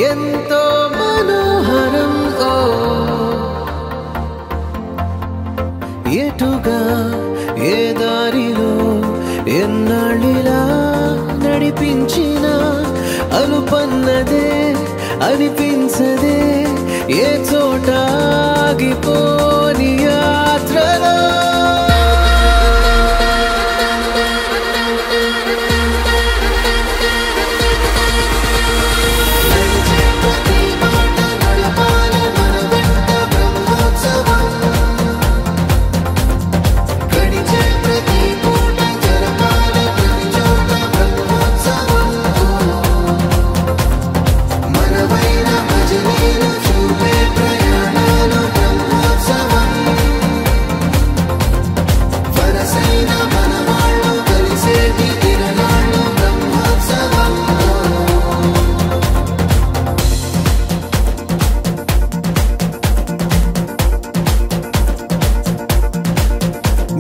ఎంతో మనోహరం ఓ ఎటుగా ఏ దారిలో ఎన్నాళ్ళిలా నడిపించిన అలుపన్నదే అనిపించదే ఏ చోట ఆగిపోని యాత్రలో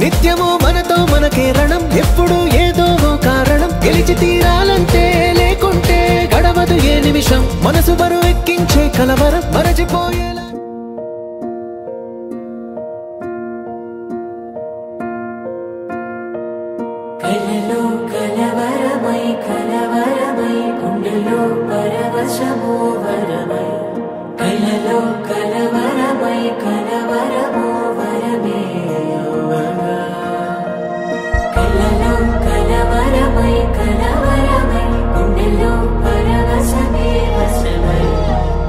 నిత్యము మనతో మనకే రణం ఎప్పుడు ఏదో కారణం గెలిచి తీరాలంటే లేకుంటే గడవదు ఏ నిమిషం మనసు బరువు ఎక్కించే కలవరం మరచిపోయేలా కలలో కలవరమై కలవరమై గుండెలో పరవశమో వరమై కలలో కలవరమై కలవరమో వరమే కలలో కలవరమై కలవరమై గుండెలో పరవశమే వశమై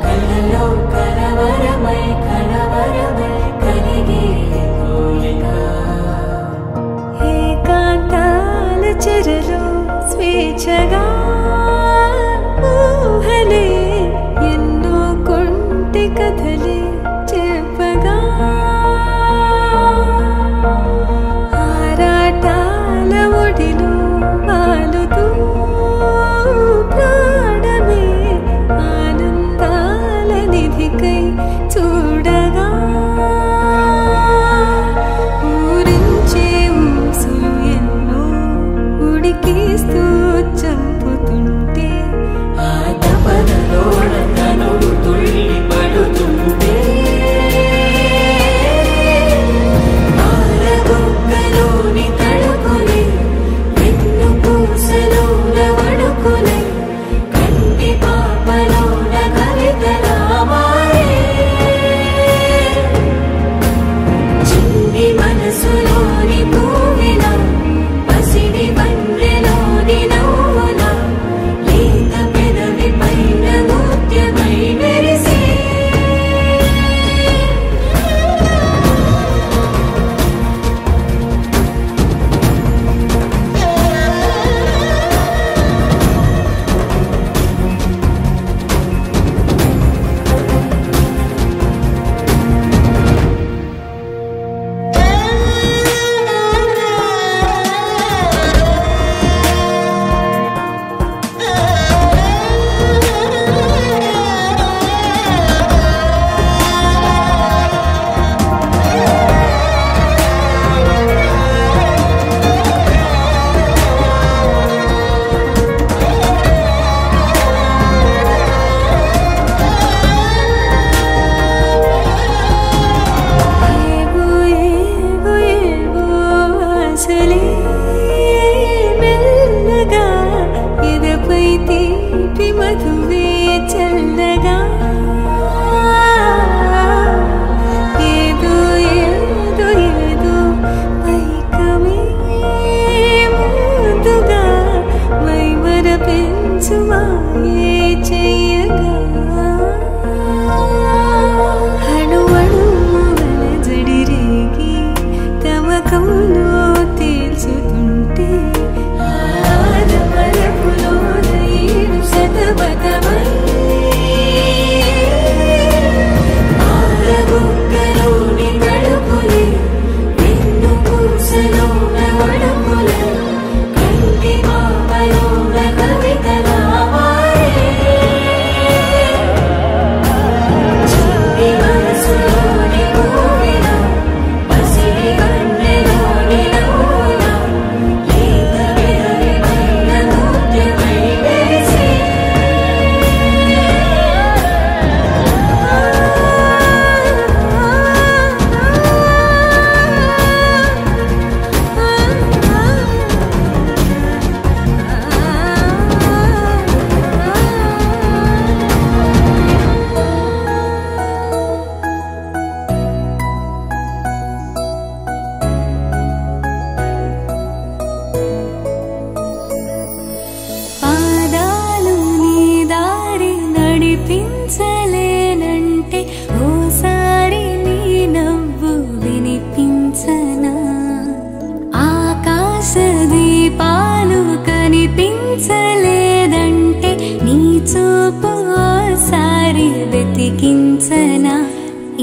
కలలో కలవరమై కలవరమై కలిగే కోరిక ఏకాంతాల చెరలో స్వేచ్ఛగా ఊహలే ఎన్నో కొంటె కథలే చెప్పగా ఆరాటాల ఒడిలో వాలుతూ ప్రాణమే ఆనందాల నిధికై చూడగా ఊరించే ఊసులు ఎన్నో ఉడికిస్తూ చంపుతుంటే ఆ తపనలో నన్ను తుళ్ళి పడుతుంటే ఆరగొక్కలోని తడుకులే వెన్ను పూసలోన వడుకులే కంటి పాపలోన కవితలా మారే చిన్ని మనసులోని పూవిల పసిడి బండ్రెలోని నవ్వుల లేత పెదవి పైన ముత్యమై మెరిసే ఏవో ఏవో ఏవో ఆశలే మెల్లగా ఎదపై తీపి మధువే చల్లగా ఏదో ఏదో ఏదో పైకమే ముందుగా మైమర పెంచు మాయే చెయ్యగా అణువణువుల జడిరేగి తమకంలో తేల్చుతుంటే ఆరమరపులో రైలు శతమతమై ఆరగొక్కలోని తడుకులే వెన్ను పూసలోన వడుకులే కంటి పాపలోన కవితలా మారే వెతికించనా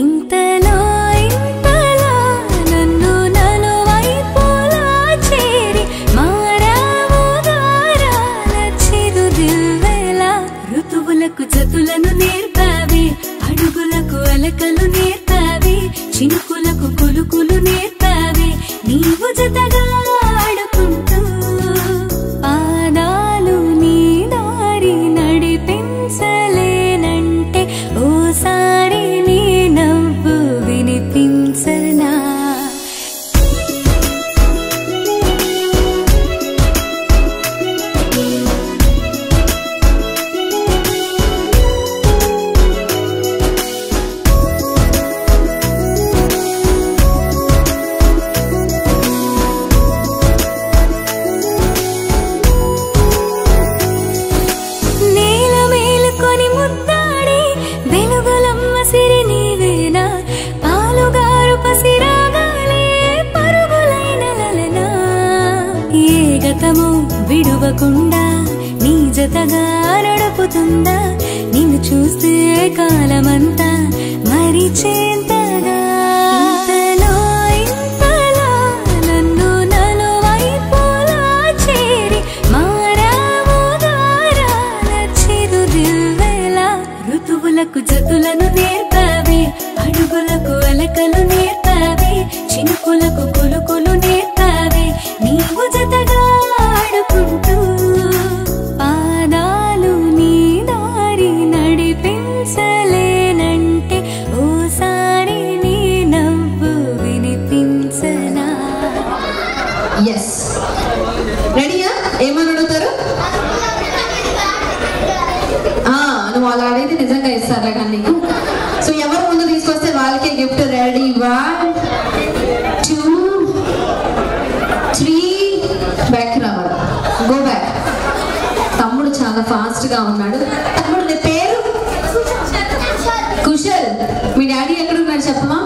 ఇంతలో ఇంతలా నన్ను నలువైపులా చేరి మారావు గారాల చిరుదివ్వెలా ఋతువులకు జతులను నేర్పావి అడుగులకు అలకలు నేర్పావి చినుకులకు కులుకులు నేర్పావి నీవు జతగా ఆడుకుంటూ పాదాలు నీ దారి నడిపించలేనంటే ఓసారి నీ నవ్వు వినిపించనా విడువకుండా నీ జతగా నడుపుతుందా నిన్ను చూస్తే కాలమంతా మరిచేంతగా ఇంతలో ఇంతలా నన్ను నలువైపులా చేరి మారావు గారాల చిరుదివ్వెలా ఋతువులకు జతులను నేర్పావి అడుగులకు అలకలు నేర్పావి చినుకులకు కులుకులు నేర్పావి నీవు జతగా ఆడుకుంటూ పాదాలు నీ దారి నడిపించలేనంటే ఓసారి నీ నవ్వు వినిపించనా ఎస్ రెడీయా ఏమని అడుగుతారు నువ్వు అలా అడిగితే నిజంగా ఇస్తారా కానీ నీకు సో ఎవరు ముందు తీసుకొస్తే వాళ్ళకే గిఫ్ట్ రెడీ 1 2 3 బ్యాక్ రావాలి గో బ్యాక్ తమ్ముడు చాలా ఫాస్ట్ గా ఉన్నాడు తమ్ముడు నీ పేరు కుశల్ మీ డాడీ ఎక్కడ ఉన్నారు చెప్పమా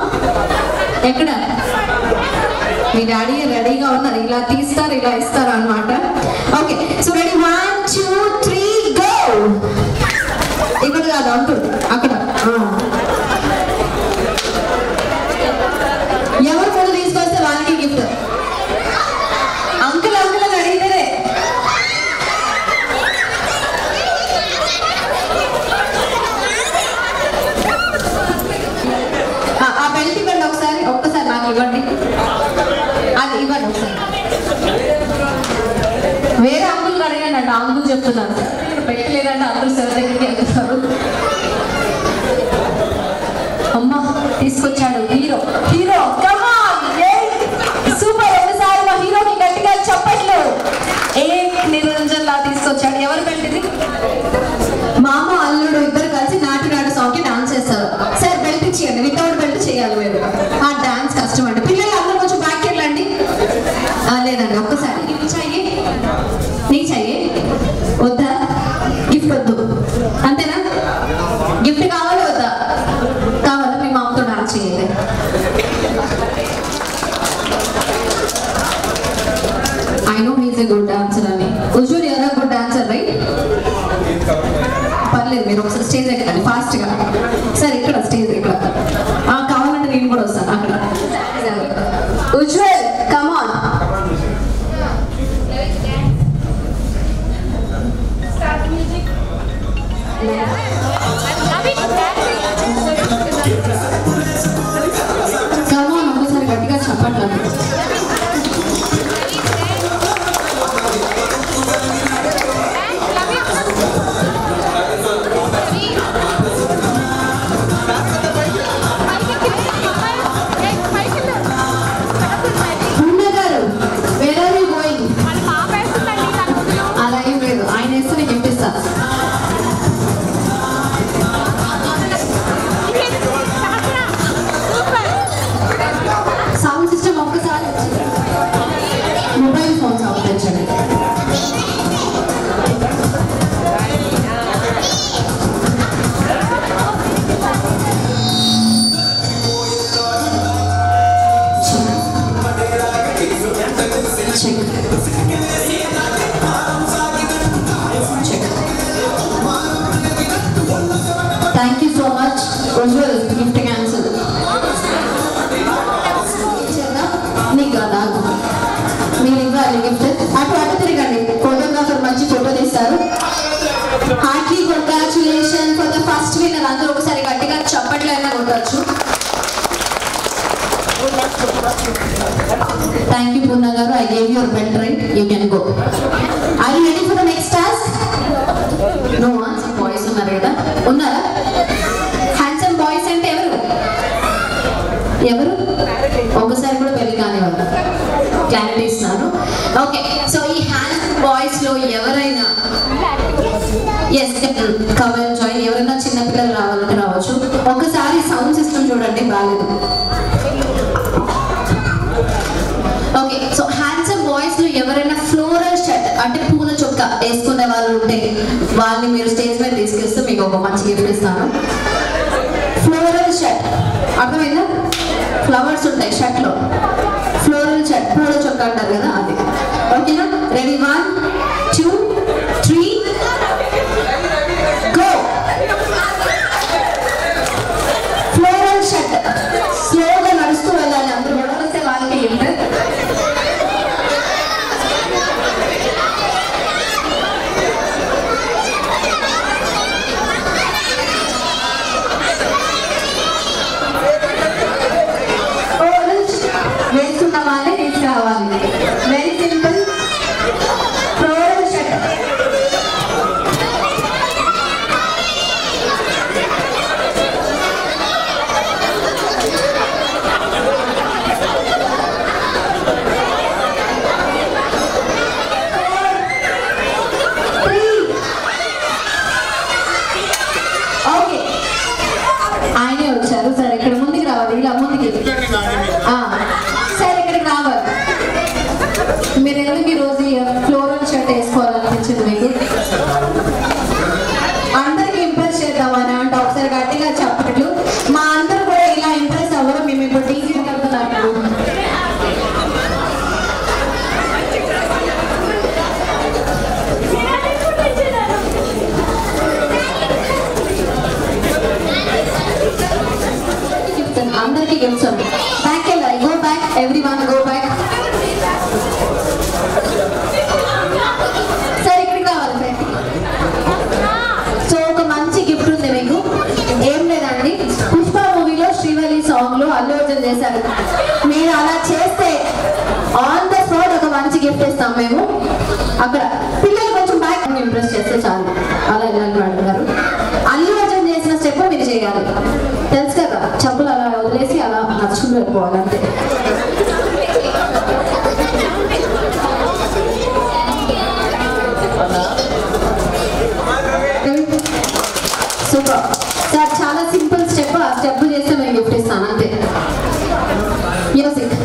ఎక్కడ మీ డాడీ రెడీగా ఉన్నారు ఇలా తీస్తారు ఇలా ఇస్తారు అన్నమాట ఓకే సో రెడీ 1 2 3 గో ఇక్కడ కాదు అంకుల్ అక్కడ ఎవరు ముందు తీసుకొస్తే వాళ్ళకి గిఫ్ట్ అంకుల్ అంకుల్ అని అడిగితే ఆ బెల్ట్ ఇవ్వండి ఒక్కసారి నాకు ఇవ్వండి అది ఇవ్వండి ఒకసారి వేరే అంకుల్ అడిగాను అంట అంకుల్ చెప్తున్నాను పెట్టలేదంటే అంకుల్ సెవ దగ్గరికి వెళ్తున్నారు అమ్మా తీసుకొచ్చాడు హీరో హీరో సూపర్ ఒకసారి మా హీరోకి గట్టిగా చెప్పట్లు నిరంజన్ లా తీసుకొచ్చాడు ఎవరు బెల్ట్ మామ అల్లుడు ఇద్దరు కలిసి నాటి సాంగ్ కి డాన్స్ చేస్తారు సార్ బెల్ట్ ఇచ్చేయండి వితౌట్ బెల్ట్ చేయాలి మీరు ఆ డాన్స్ కష్టం అండి పిల్లలు అందరూ కొంచెం బ్యాక్ వెళ్ళండి లేదండి ఒక్కసారి గిఫ్ట్ చెయ్యి నీ చెయ్యి వద్దా గిఫ్ట్ వద్దు అంతేనా గిఫ్ట్ కావాలి వద్దా కావాలా మీ మామతో డాన్స్ చేయాలి I know he's a good dancer అని usually you're a good dancer right పర్లేదు మీరు ఒకసారి స్టేజ్ ఎక్కండి ఫాస్ట్ గా సార్ ఇక్కడ స్టేజ్ ఇక్కడ కావాలంటే నేను కూడా వస్తాను అక్కడ Ujjwal come on come on ఒకసారి గట్టిగా చెప్పండి అలా ఏం లేదు ఆయన వేస్తే నీకు ఇప్పిస్తా చేశారు అందరూ ఒకసారి గట్టిగా చప్పట్లు అయినా కొట్టవచ్చు. థ్యాంక్ యూ పూర్ణ గారు. I gave your belt right, you can go. Are you ready for the next task? No boys ఉన్నారు కదా, ఉన్నారా? హ్యాండ్సమ్ బాయ్స్ అంటే ఎవరు ఎవరు ఒకసారి కూడా పెళ్లి కానివాళ్ళు క్లారిటీ ఇస్తున్నాను. ఓకే, సో ఈ హ్యాండ్సమ్ బాయ్స్ లో ఎవరైనా ఎస్ కవర్ జాయిన్, ఎవరైనా చిన్నపిల్లలు రావాలంటే రావచ్చు. ఒకసారి సౌండ్ సిస్టమ్ చూడండి, బాగాలేదు. ఓకే, సో హ్యాండ్సమ్ బాయ్స్ లో ఎవరైనా ఫ్లోరల్ షర్ట్ అంటే పూల చొక్క వేసుకునే వాళ్ళు ఉంటే వాళ్ళని మీరు స్టేజ్ మీద తీసుకెళ్తే మీకు ఒక మంచి గిఫ్ట్ ఇస్తాను. ఫ్లోరల్ షర్ట్ అర్థమైందా? ఫ్లవర్స్ ఉంటాయి షర్ట్ లో, ఫ్లోరల్ షర్ట్ పూల చొక్క అంటారు కదా అది. ఓకేనా? రెడీ? 1 2 3 గో. ఫ్లోరల్ షర్ట్ స్లోగా నడుస్తూ వెళ్ళాలి, అందరూ నడిస్తే వాళ్ళకి గిఫ్ట్. వేసుకున్న వాళ్ళే తీసుకురావాలి. Very simple. Floral shirt. Okay, ఆయనే వచ్చారు సార్. ఇక్కడ ముందుకు రావాలి, ఇలా ముందుకి. సార్ ఇక్కడికి రావాలి. మీరు ఎందుకు ఈరోజు ఫ్లోరల్ షర్ట్ వేసుకోవాలనిపించింది మీకు? అందరికి ఇంప్రెస్ చేద్దామని అంటే ఒకసారి గట్టిగా చెప్పట్లు. మా అందరూ కూడా ఇలా ఇంప్రెస్ అవ్వరు, మేము ఇప్పుడు డీజీ కలుగుతున్నాము. అందరికి గిఫ్ట్స్ ఉన్నాయి. బ్యాక్ వెళ్ళాలి. Go back, everyone go back. Sir ఇక్కడికి రావాలి సార్. సో ఒక మంచి గిఫ్ట్ ఉంది మీకు. ఏం లేదండి, పుష్ప మూవీలో శ్రీవల్లి సాంగ్ లో అల్లు అర్జున్ చేశారు. మీరు అలా చేస్తే ఆన్ ద స్పాట్ ఒక మంచి గిఫ్ట్ ఇస్తాం మేము. అక్కడ పిల్లలు కొంచెం బ్యాక్ ఇంప్రెస్ చేస్తే చాలు. అలా ఇలాంటి అంటున్నారు. అల్లు అర్జున్ చేసిన స్టెప్ మీరు చేయాలి, తెలుసు కదా? చెప్పులు అలా వదిలేసి అలా నడుచుకుంటూ వెళ్ళిపోవాలి అంతే. సూపర్ సార్, చాలా సింపుల్ స్టెప్. ఆ స్టెప్ చేస్తే మేము గిఫ్ట్ ఇస్తాను అంతే. మ్యూజిక్.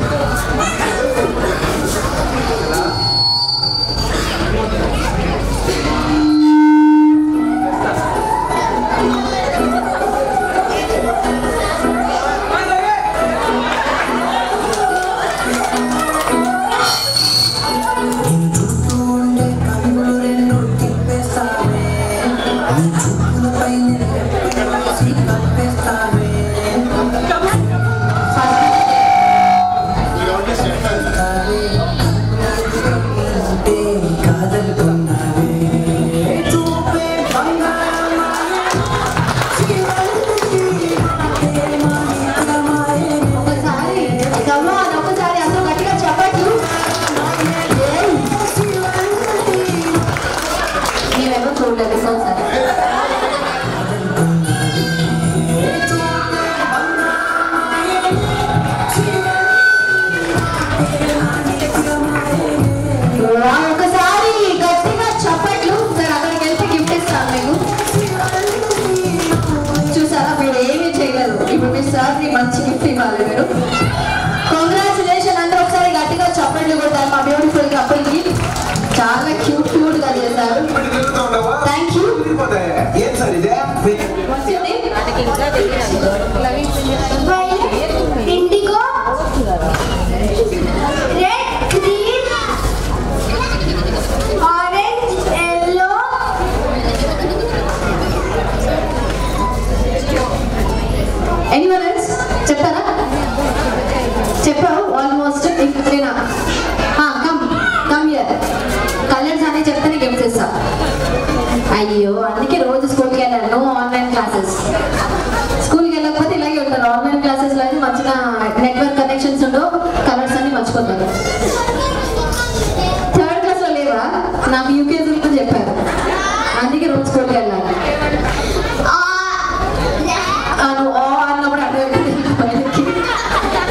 మంచి గిఫ్ట్ ఇవ్వాలి మీరు. కంగ్రాచులేషన్. అందరూ ఒకసారి గట్టిగా చప్పట్లు కొట్టారు మా బ్యూటిఫుల్ కపుల్కి. చాలా క్యూట్ క్యూట్ గా చేశారు. Thank you. IndiGo, red, green, orange, yellow, anyone else చెప్తారా? చెప్పావు ఆల్మోస్ట్. ఇంకేనా? Come here. కలర్స్ అని చెప్తానే గిఫ్ట్స్ ఇస్తా. అయ్యో, అందుకే రోజు స్కూల్కి వెళ్ళాను. No online classes. లోపలికి వెళ్ళాలి. అన్నప్పుడు అటువైపు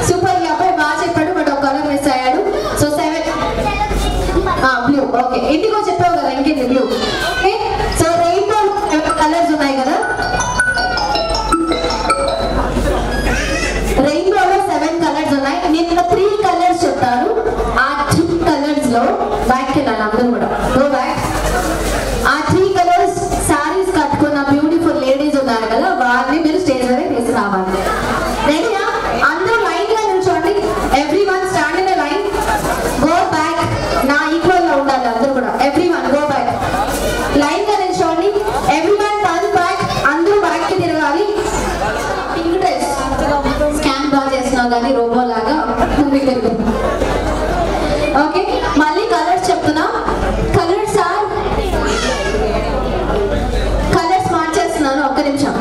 సూపర్. ఈ అబ్బాయి బాగా చెప్పాడు, బట్ ఒక కలర్ మిస్ అయ్యాడు. So 7 blue. ఓకే, ఇంటికో చెప్పావు కదా, ఇంకేంటి blue. Okay, so rainbow colours ఉన్నాయి కదా, రెయిన్బోలో 7 కలర్స్ ఉన్నాయి. నేను 3 కలర్స్ చెప్తాను. ఆ 3 కలర్స్ లో బ్యాక్ వెళ్ళాలి అందరూ కూడా. Go back. ఆ 3 కలర్స్ సారీస్ కట్టుకున్న బ్యూటిఫుల్ లేడీస్ ఉన్నారు కదా, వారిని మీరు స్టేజ్ వరకు తీసుకురావాలి. రెడీయా? అందరూ లైన్ గా నిల్చోండి. Everyone stand in a line. Go back. నా ఈక్వల్ లో ఉండాలి అందరూ కూడా. Everyone go back. లైన్ గా నిల్చోండి. Everyone turn back. అందరూ బ్యాక్ కి తిరగాలి. పింక్ డ్రెస్ స్కాన్ బాగా చేస్తున్నావు కానీ రోబో లాగా ముందుకు తిరుగు. ఓకే, మళ్ళీ కలర్స్ చెప్తున్నా. కలర్స్ మార్చేస్తున్నాను. ఒక్క నిమిషం.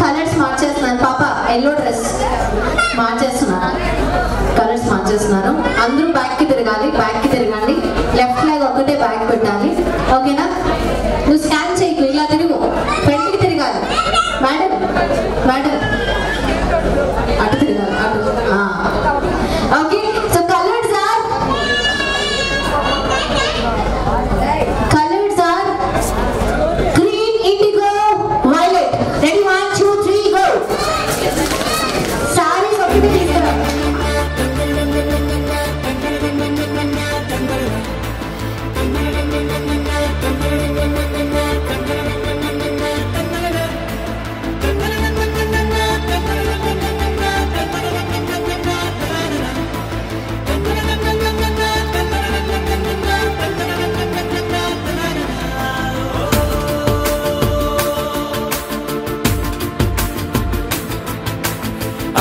కలర్స్ మార్చేస్తున్నాను. పాప ఎల్లో డ్రెస్ మార్చేస్తున్నాను. కలర్స్ మార్చేస్తున్నాను. అందరూ బ్యాక్ కి తిరగాలి. బ్యాక్ కి తిరగండి. లెఫ్ట్ లెగ్ ఒకటే బ్యాక్ పెట్టాలి. ఓకేనా? నువ్వు స్కాన్ చేయకు, ఇలా తిరుగు. ఫ్రంట్ కి తిరగాలి. మేడం మేడం అటు తిరగాలి. అటు. Okay, so colours are green, indigo, violet. Ready? 1 2 3 go. Saris ఒకటి తీసుకురా.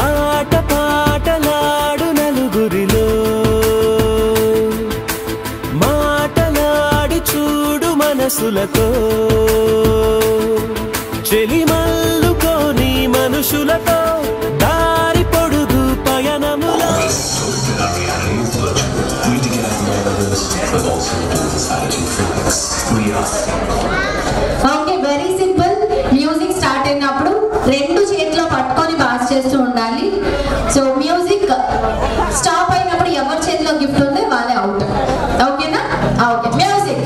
ఆట పాటలాడు నలుగురిలో, మాటలాడి చూడు మనసులతో, చెలిమల్లుకోని మనుషులతో దారి పొడుగు పయనములో. Okay, very simple. Music start అయినప్పుడు 2 చేతిలో పట్టుకొని పాస్ చేస్తూ ఉండాలి. సో మ్యూజిక్ స్టాప్ అయినప్పుడు ఎవరి చేతిలో గిఫ్ట్ ఉంటే వాళ్ళే అవుట్. ఓకేనా? Okay, music.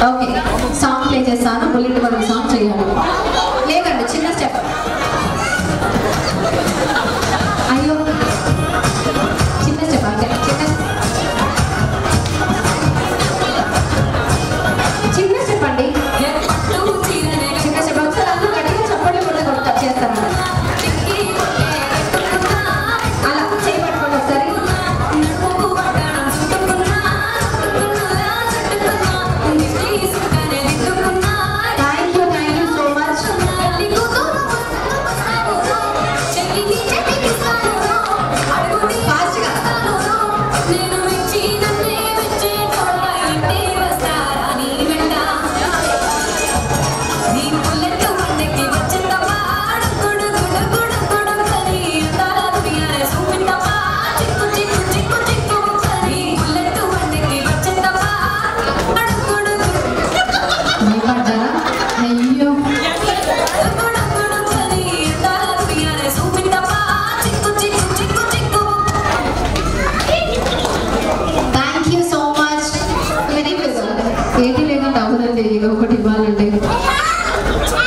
Okay, song play చేస్తాను. బుల్లెట్ వరకు సాంగ్ చేయాలి. లేదండి, చిన్న స్టెప్. అయ్యో, చిన్న స్టెప్ అంటే చిన్న స్టెప్ అండి. చిన్న స్టెప్. ఒకసారి అందరూ గట్టిగా చప్పట్లు కూడా చేస్తాను. అలా చేయబట్టుకోండి ఒకసారి. Please.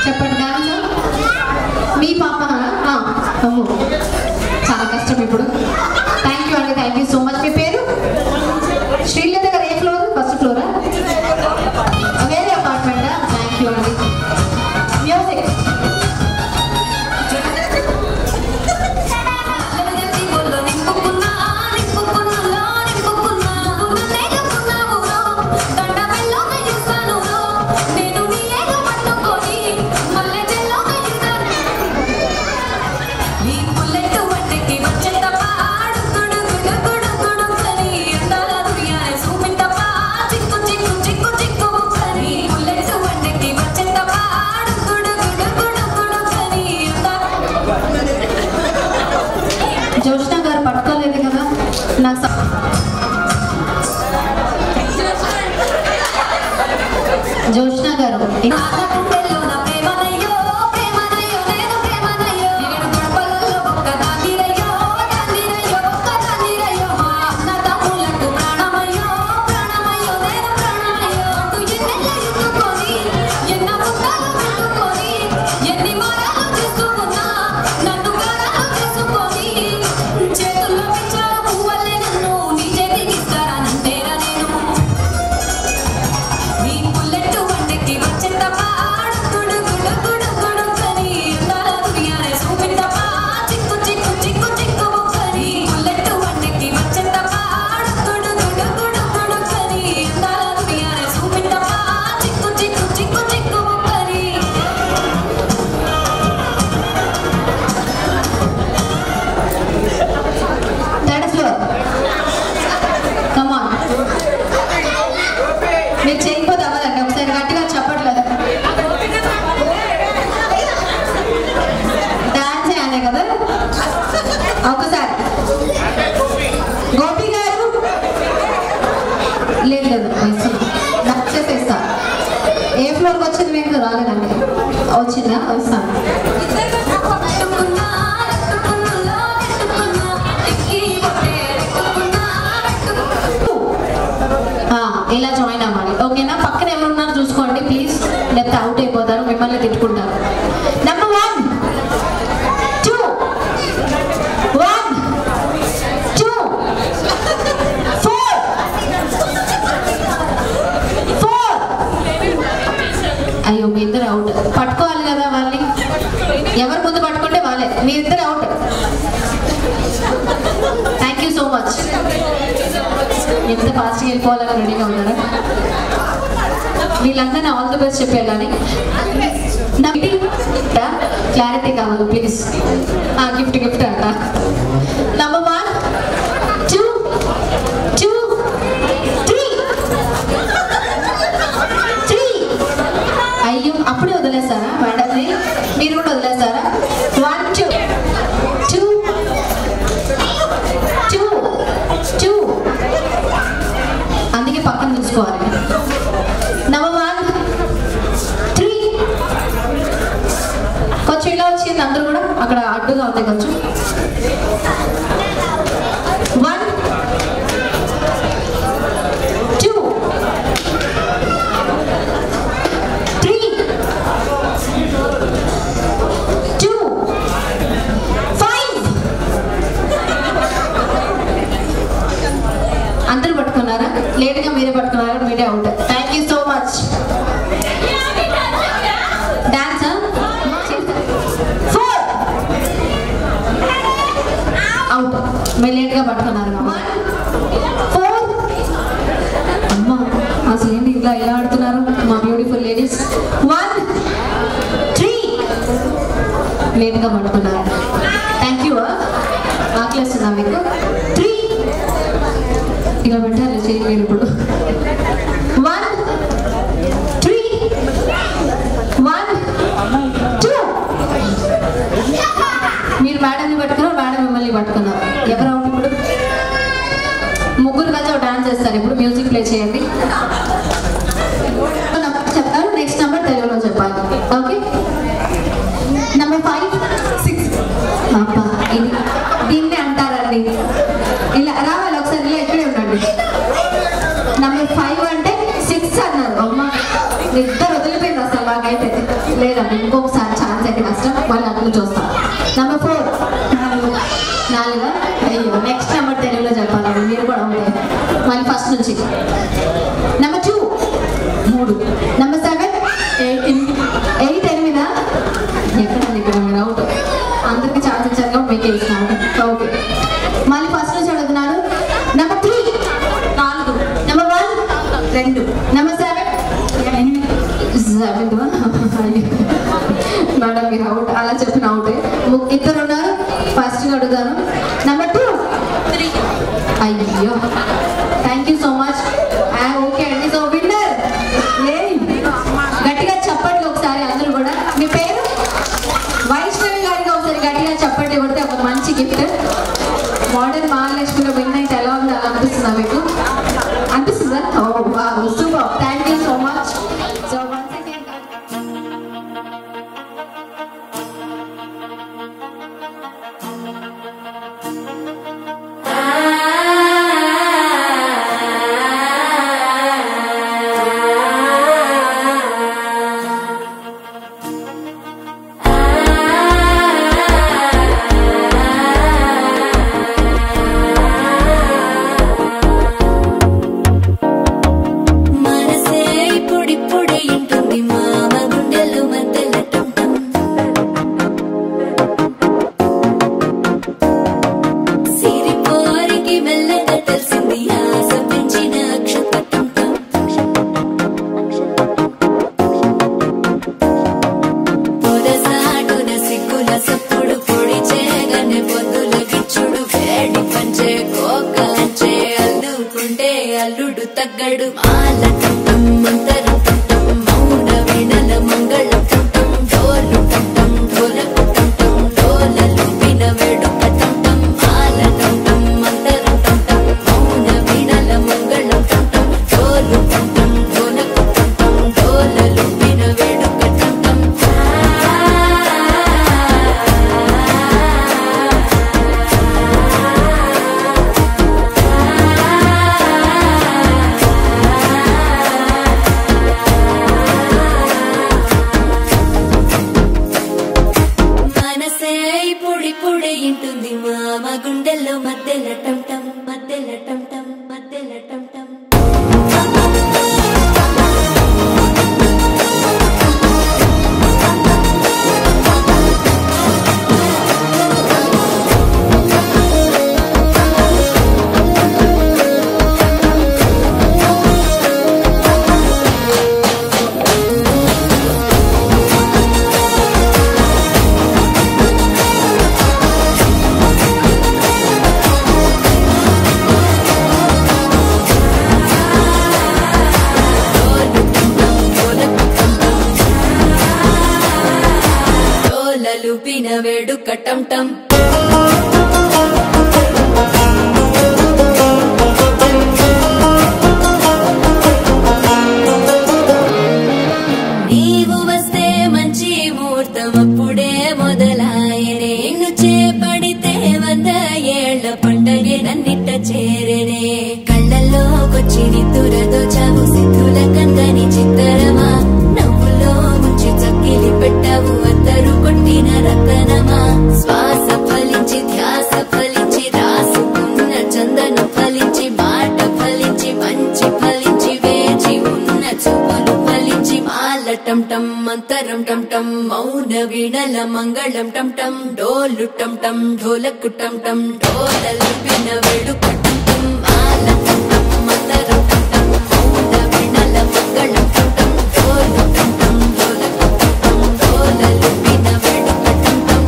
చెప్పండి డాన్స్ మీ పాప అమ్మో చాలా కష్టం ఇప్పుడు. థ్యాంక్ యూ అండి, థ్యాంక్ యూ సో మచ్. మీ పేరు? శ్రీలత గారు ఏ ఫ్లోర్? First flora? వేరే అపార్ట్మెంటా? థ్యాంక్ యూ అండి. మ్యూజిక్ జోష్నా గారు పట్టుకోలేదు కదా నాకు. జోష్నా గారు మీరు చేయకపోతే అవ్వదండి. ఒకసారి గట్టిగా చెప్పట్లేదు. డాన్స్ అనే కదా ఒకసారి. గోపి గారు లేదు లేదు చేసేస్తా. ఏ ఫ్లోర్కి వచ్చింది మీకు? రాలేదండి. వచ్చిందా? వస్తాను. ఇలా జాయిన్ అవ్వాలి ఓకేనా? పక్కన ఎవరున్నారు చూసుకోండి ప్లీజ్, లేకపోతే అవుట్ అయిపోతారు, మిమ్మల్ని తిట్టుకుంటారు. నెంబర్ 1 2 1 2 4 4. అయ్యో మీ ఇద్దరు అవుట్. పట్టుకోవాలి కదా వాళ్ళని, ఎవరు ముందు పట్టుకుంటే వాళ్ళే. మీ ఇద్దరు out. Thank you so much. ఎంత ఫాస్ట్గా వెళ్ళిపోవాలని రెడీగా ఉన్నారా? వీళ్ళందరినీ ఆల్ ది బెస్ట్ చెప్పేయాలని. క్లారిటీ కావాలి ప్లీజ్. గిఫ్ట్ గిఫ్ట్ అంట. నెంబర్ 1 2 2 3 3. అయ్యో అప్పుడే వదిలేస్తారా మేడంని? మీరు కూడా వదిలేస్తారా? 1 2 2 2 2. అందుకే పక్కన చూసుకోవాలి. నెంబర్ 1 3. కొంచెం ఇలా వచ్చింది అందరూ కూడా. అక్కడ అడ్డుగా ఉంది కొంచెం. 1 2 3 2 5. అందరూ పట్టుకున్నారా? లేట్గా మీరే పట్టుకున్నారా? మీరే out. Thank you so much. Dance 4 out. మీరు లేట్గా పట్టుకున్నారు. 4. అమ్మా అసలు ఏంటి ఇలా ఇలా ఆడుతున్నారు మా బ్యూటిఫుల్ లేడీస్. 1 3 లేట్గా పట్టుకున్నారు. Thank you. ఆకలిస్తుందా మీకు? 3 ఇలా పెట్టాలి చేయలేరు ఇప్పుడు. 1 3 1 2. మీరు మేడంని పట్టుకున్నారు, మేడం మిమ్మల్ని పట్టుకున్నారు. ఎవరు అవుట్ ఇప్పుడు? ముగ్గురు కలిసి ఒక డాన్స్ చేస్తారు. ఇప్పుడు మ్యూజిక్ ప్లే చేయండి. చెప్తారు. నెక్స్ట్ నెంబర్ తెలుగులో చెప్పాలి. ఓకే? నెంబర్ 5 6. అబ్బా ఇది దీన్నే అంటారండి. ఇలా రావాలి ఒకసారి. ఇలా ఇక్కడే ఉండండి. నెంబర్ 5 ఇంకొకసారి ఛాన్స్ అయితే కష్టం, వాళ్ళు అందులో చూస్తాం. నెంబర్ 4 4 అయ్యో నెక్స్ట్ నెంబర్ తెలుగులో చెప్పాలి మీరు కూడా ఉంటే మళ్ళీ ఫస్ట్ నుంచి. నెంబర్ 2 3 నెంబర్ 7 8 8 ఎక్కడ ఇక్కడ మీరు అవుట్, అందరికి ఛాన్స్ ఇచ్చారు కాబట్టి మీకు ఇచ్చినాను. ఓకే మళ్ళీ ఫస్ట్ నుంచి అడుగుతున్నాను. నెంబర్ 3 4 నెంబర్ 1 2 నెంబర్ 7 మేడం మీరు అవుట్ అలా చెప్పిన అవుటే. ఇద్దరు ఉన్నారు, ఫస్ట్ అడుగుతాను. నెంబర్ 2 3 అయ్యో thank you so much. Okay అండి, సో విన్నర్ గట్టిగా చెప్పండి ఒకసారి అందరూ కూడా. మీ పేరు వైష్ణవి గారికి ఒకసారి గట్టిగా చెప్పండి, కొడితే ఒక మంచి గిఫ్ట్. మోడర్న్ మహాలక్ష్మిలో విన్ అయితే ఎలా ఉందో అలా అనిపిస్తుందా మీకు? అనిపిస్తుందా? Oh wow super, thank you so much. So once again అల్లుడు తగ్గడు మాల టం మంతరం టం మౌన వీణల మంగళం టం డోలు టం ఢోలకు టం డోలలు విన వేడుక టం మాల టం మంతరం టం మౌన వీణల మంగళం టం డోలు టం ఢోలకు టం డోలలు విన వేడుక టం. ఇంటుంది మామ గుండెల్లో మధ్యల టం టం మధ్యల టం టం మధ్యల టం టం. లూపిన వేడుక టం టం. నీవు వస్తే మంచి ముహూర్తం అప్పుడే మొదలాయనే, నిన్ను చేపడితే 100 ఏళ్ల పండగే నన్నిట్ట చేరనే. కళ్ళల్లోకొచ్చి నిద్దురతో చావు సిద్ధుల కందని చిత్తరమా, నవ్వులో ముంచి చక్కిలి పెట్టావు అద్దరు కొట్టిన రతనమా. శ్వాస ఫలించి ధ్యాస ఫలించి రాసుకున్న చందనం ఫలించి మాట ఫలించి మంచి ఫలించి వేచి ఉన్న చూపులు ఫలించి మాల టం టం మంతరం టం టం మౌన వీణల మంగళం టం టం డోలు టం టం ఢోలకు టం టం డోలలు విన వేడుక టం టం మాల టం టం మంతరం టం టం మౌన వీణల మంగళం టం టం డోలు టం టం ఢోలకు టం టం డోలలు విన వేడుక టం టం.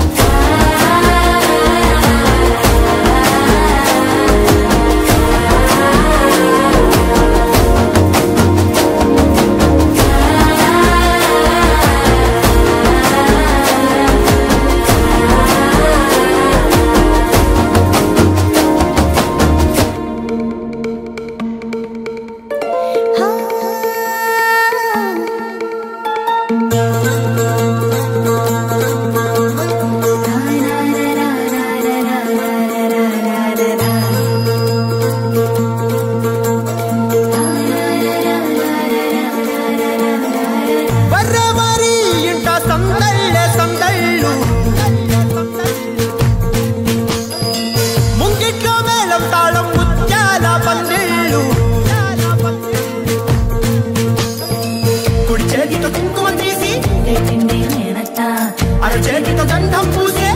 గంధం పూసే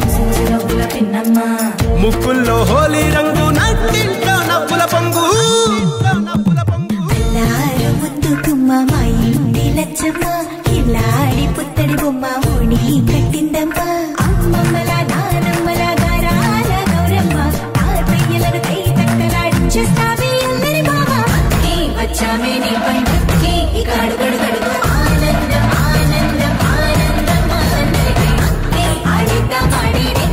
నవ్వుల పిన్నమ్మ ముక్కుల్లో హోలీ రంగు నట్టింట్లో నవ్వుల పొంగు పిల్లారు ముద్దు గుమ్మ మా ఇంటి లచ్చమ్మ కిల్లాడి పుత్తడి బొమ్మ ఓడి కట్టిందమ్మ అమ్మమ్మల నానమ్మల గారాల గౌరమ్మ తాతయ్యలను కై తక్కలాడించేస్తావి అందరి బావ వచ్చామే నీ పండుకి ఇక అడుగడుగడుగు ఆనందం ఆనందం ఆనందం అందరికీ ఆడిద్దాం ఆడేది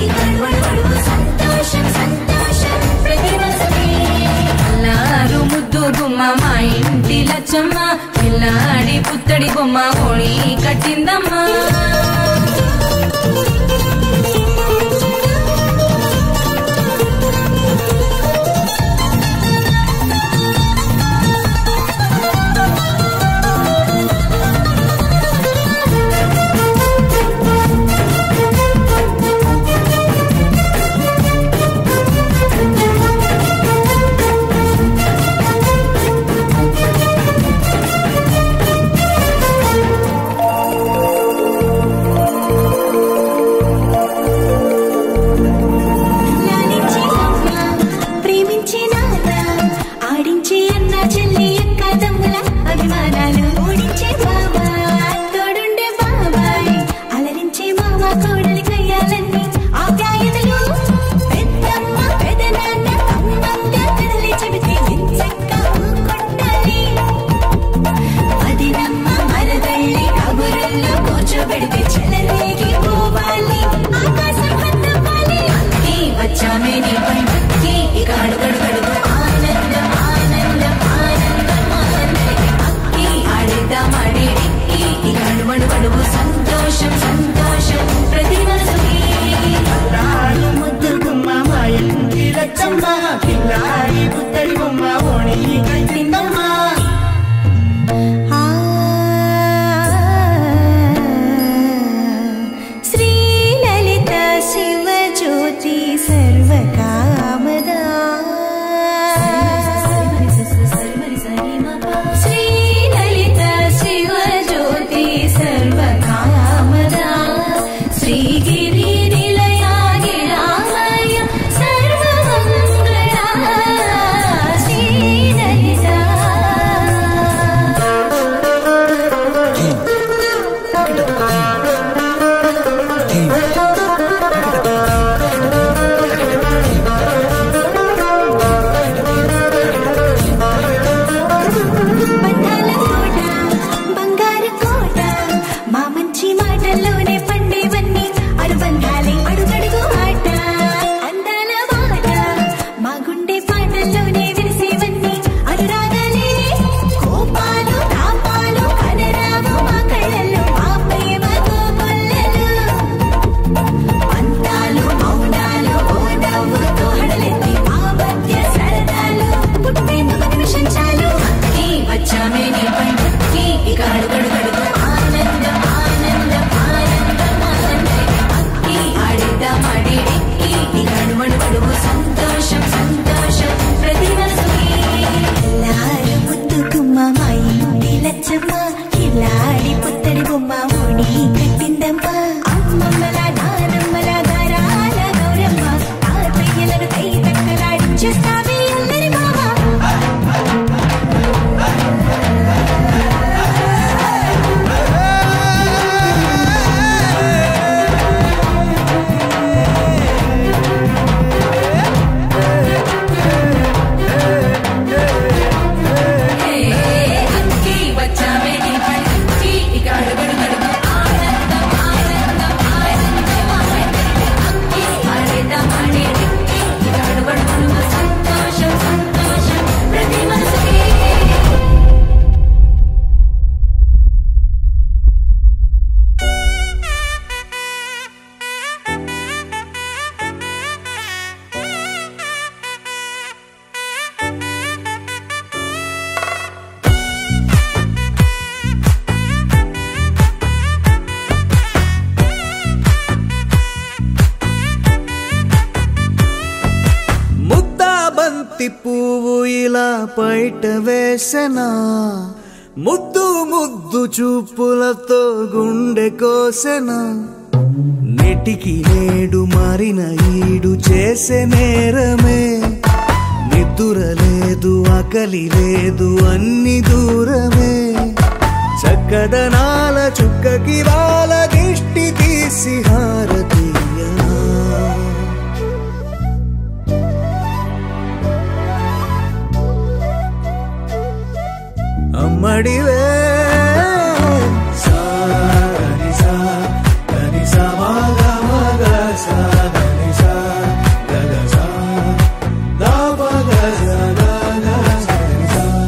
ఇక అడుగడుగడుగు సంతోషం సంతోషం ప్రతి మనసుకి అల్లారు ముద్దు గుమ్మ మా ఇంటి లచ్చమ్మ పిల్లాడి పుత్తడి బొమ్మ ఓడి కట్టిందమ్మా సంతోషం సంతోషం ప్రతి మనసుకి ముద్దు గుమ్మ మా ఇంటి లచ్చమ్మ కిల్లాడి పుత్తడి బొమ్మ ఓడి కట్టిందమ్మా శ్రీ లలిత శివ జ్యోతి సర్వకామదా శ్రీ లలిత శివ జ్యోతి సర్వకామదా శ్రీగిరి నిలయా గిరామయ సర్వమంగళా శ్రీ లలిత బంధాల కోట బంగారు కోట మా మంచి మాటల్లోనే పండేవన్నీ అనుబంధాలే అడుగడుగు ఆట అందాల మాట మా గుండె పాటల్లోనే విరిసేవన్నీ అనురాగాలే కోపాలు తాపాలు కనరావు మా కళ్ళల్లో మా ప్రేమ కోకొల్లలు అంతాలు మౌనాలు ఓ నవ్వుతో హడలెత్తి మా మధ్య సరదాలు పుట్టేందుకు నిమిషం చాలు వచ్చామే నీ పండుకి ఇక అడుగడుగడుగు ఆనందం ఆనందం ఆనందం ఆనందం ఆడిద్దాం ఆడేది ఇక అడుగడుగడుగు సంతోషం సంతోషం ప్రతి మనసుకి ఎల్లారు ముద్దు గుమ్మ మా ఇంటి లచ్చమ్మ కిల్లాడి పుత్తడి బొమ్మ ఓడి కట్టిందమ్మ అమ్మమ్మల నానమ్మల గారాల గౌరమ్మ తాతయ్యలను కై తక్కలాడించేస్తావి అందరి బావ వచ్చామే నీ పండుకి ఇక అడుగడుగడుగు ఆనందం ఆనందం ఆనందం ఆడిద్దాం ఆడేది ఇక అడుగడుగడుగు సంతోషం సంతోషం ప్రతి మనసుకి ముద్దా బంతి పువ్వు ఇలా బయట వేసెనా ముద్దు ముద్దు చూపులతో గుండె కోసెనా నెటికి నేడు మారిన ఈడు చేసే నేరమే నిద్ర లేదు ఆకలి లేదు అన్ని దూరమే చక్కదనాల చుక్కకి వాళ్ళ దిష్టి తీసి హారతీయ అమ్మడివే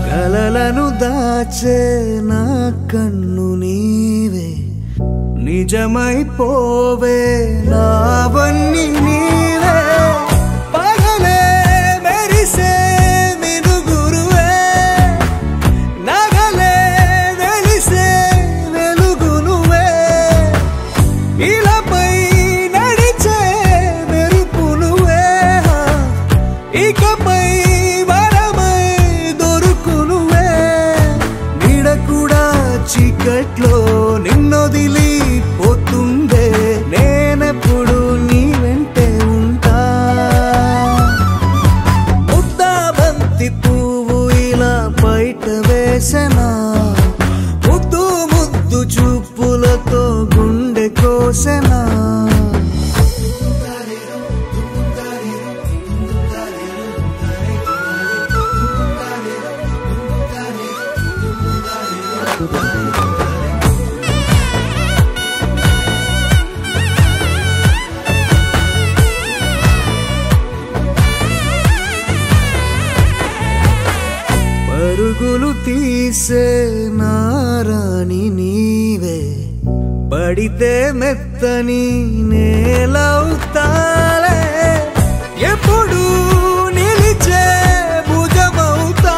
కలలను దాచే నా కన్ను నీవే నిజమైపోవే నావన్నీ నీవే పగలే మెరిసే మినుగురువే నగలే వెలిసే వెలుగు నువ్వే ఇలాపై నడిచే మెరుపు నువ్వే ఇకపై వరమై దొరుకు నువ్వే నీడ కూడా చీకట్లో నిన్నొదిలి పోతుందే నేనెప్పుడు నీ వెంటే ఉంటా ముద్దా బంతి పువ్వు ఇలా బయట వేసెనా ముద్దు ముద్దు చూపులతో గుండె కోసెనా పరుగులు తీసే నారాణి నీవే పడితే మెత్తని నేలవుతాలే ఎప్పుడు నిలిచే భుజమవుతా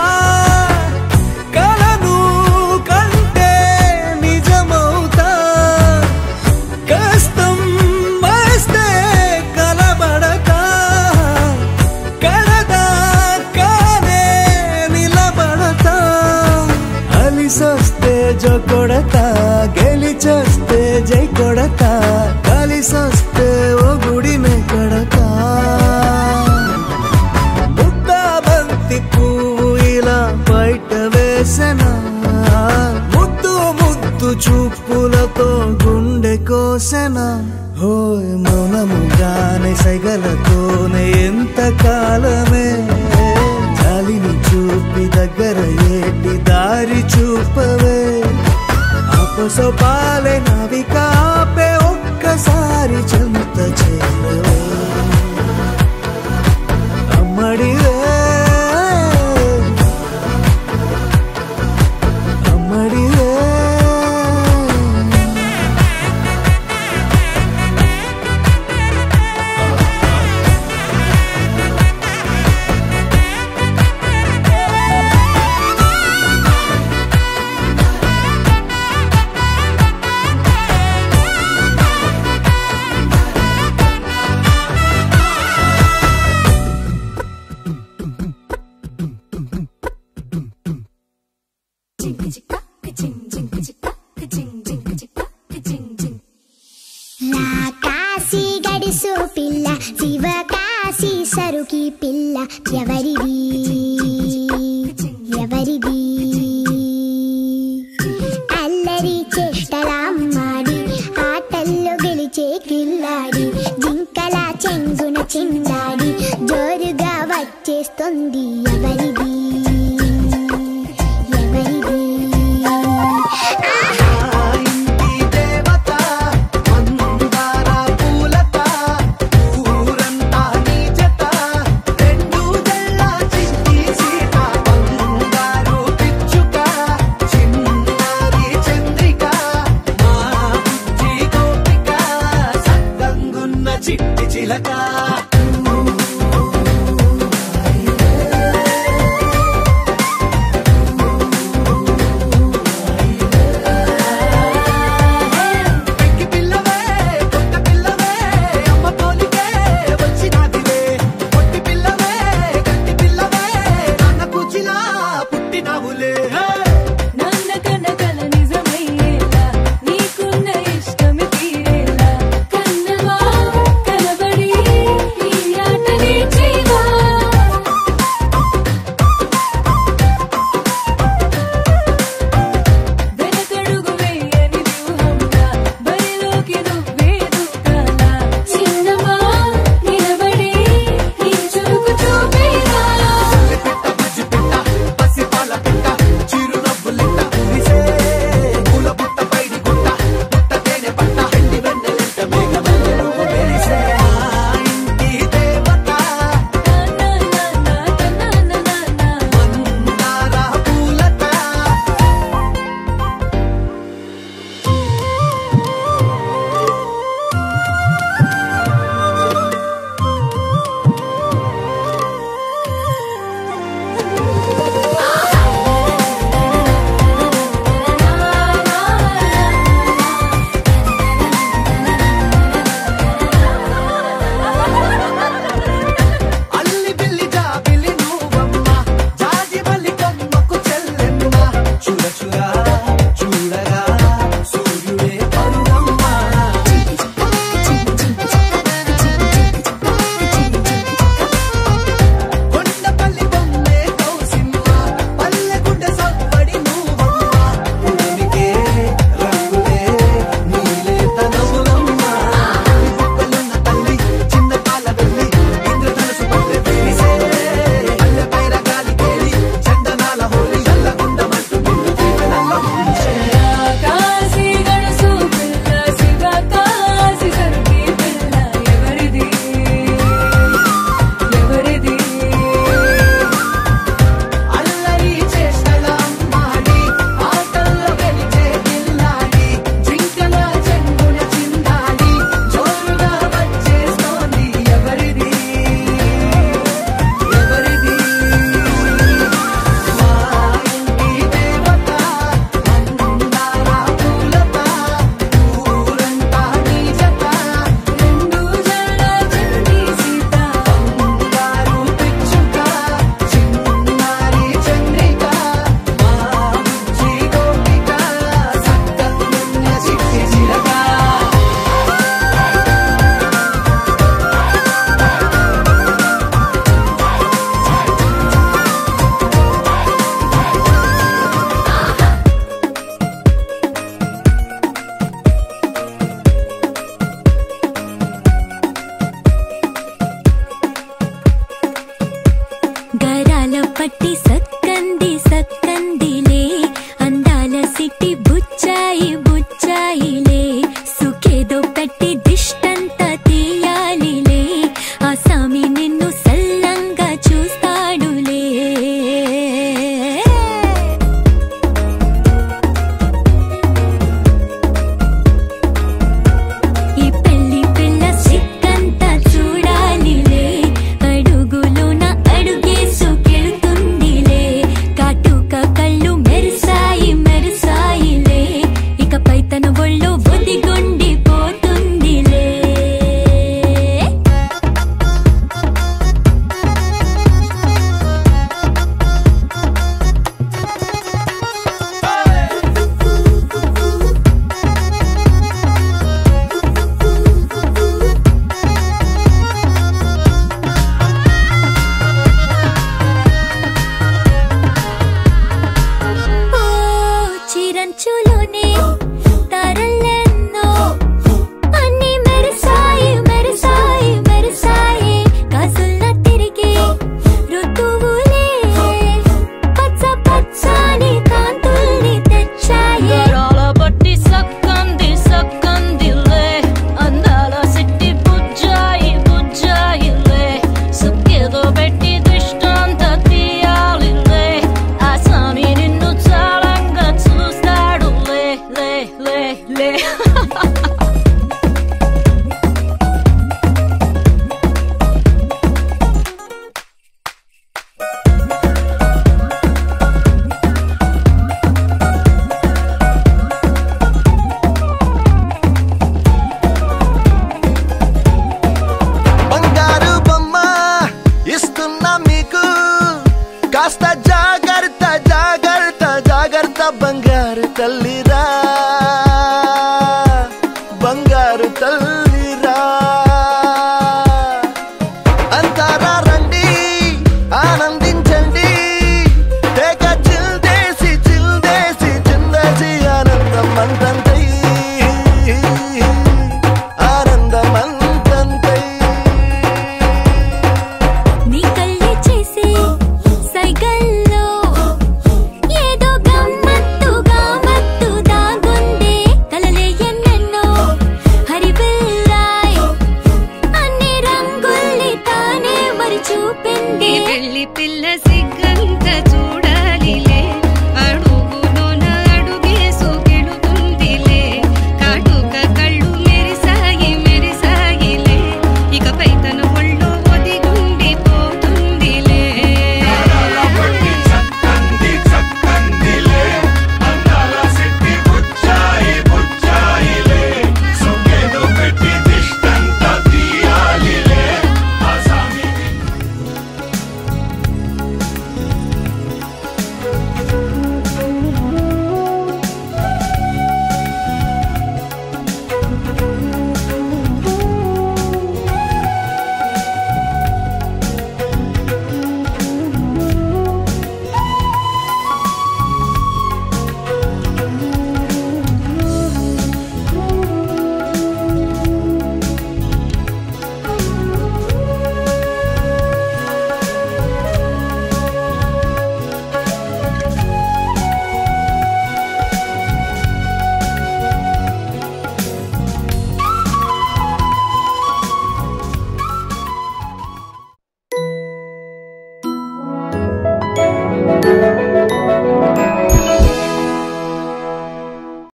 కలను కంటే నిజమవుతా కష్టం వస్తే కలబడతా కడదా కానే నిలబడతా అలిసొస్తే జో కొడతా గెలిచొస్తే జై కొడతా కలిసొస్తే ఓ గుడినే కడతా ముద్దా బంతి పువ్వు ఇలా బయట వేసెనా ముద్దు ముద్దు చూపులతో గుండె కోసెనా హోయ్ మౌనముగానే సైగలతోనే ఎంత కాలమే జాలిని చూపి దగ్గర ఏటి దారి చూపవే అపసోపాలే నావిక ఆపే ఒక్కసారి చెంత చేరవే అమ్మడివే అమ్మడివే కాశీ గడిసు పిల్ల శివ కాశీ సరుకి పిల్ల ఎవరిది ఎవరిది అల్లరి చేష్టలామ్మాడి ఆటల్లో గెలిచే కిల్లాడి జింకల చెంగున చిందాడి జోరుగా వచ్చేస్తుంది ఎవరిది ఎవరిది చిట్టి చిలక